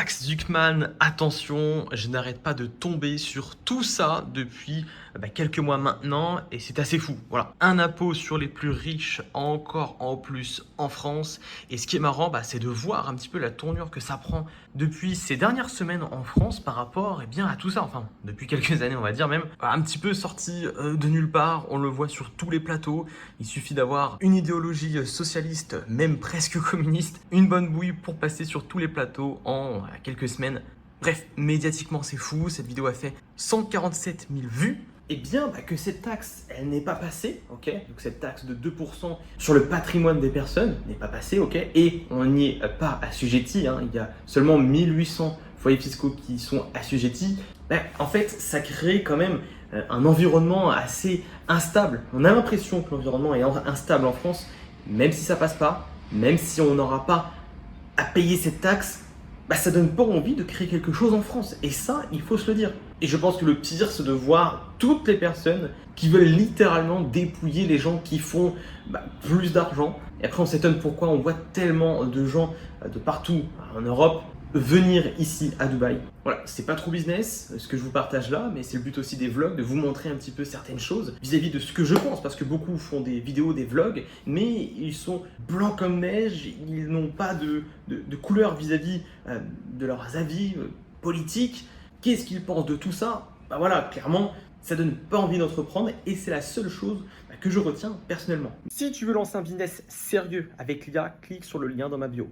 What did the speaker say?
taxe Zuckman, attention, je n'arrête pas de tomber sur tout ça depuis quelques mois maintenant et c'est assez fou. Voilà, un impôt sur les plus riches encore en plus en France. Et ce qui est marrant, c'est de voir un petit peu la tournure que ça prend depuis ces dernières semaines en France par rapport à tout ça. Enfin, depuis quelques années, on va dire même, un petit peu sorti de nulle part. On le voit sur tous les plateaux. Il suffit d'avoir une idéologie socialiste, même presque communiste, une bonne bouille pour passer sur tous les plateaux en quelques semaines. Bref, médiatiquement c'est fou, cette vidéo a fait 147 000 vues. Et bien que cette taxe, elle n'est pas passée, ok. Donc cette taxe de 2% sur le patrimoine des personnes n'est pas passée, ok. Et on n'y est pas assujetti, hein. Il y a seulement 1800 foyers fiscaux qui sont assujettis. En fait, ça crée quand même un environnement assez instable. On a l'impression que l'environnement est instable en France, même si ça passe pas, même si on n'aura pas à payer cette taxe, ça donne pas envie de créer quelque chose en France. Et ça, il faut se le dire. Et je pense que le pire, c'est de voir toutes les personnes qui veulent littéralement dépouiller les gens qui font plus d'argent. Et après, on s'étonne pourquoi on voit tellement de gens de partout en Europe venir ici à Dubaï. Voilà, c'est pas trop business ce que je vous partage là, mais c'est le but aussi des vlogs, de vous montrer un petit peu certaines choses vis-à-vis de ce que je pense, parce que beaucoup font des vidéos, des vlogs, mais ils sont blancs comme neige, ils n'ont pas de couleur vis-à-vis de leurs avis politiques. Qu'est-ce qu'ils pensent de tout ça? Voilà, clairement, ça donne pas envie d'entreprendre et c'est la seule chose que je retiens personnellement. Si tu veux lancer un business sérieux avec l'IA, clique sur le lien dans ma bio.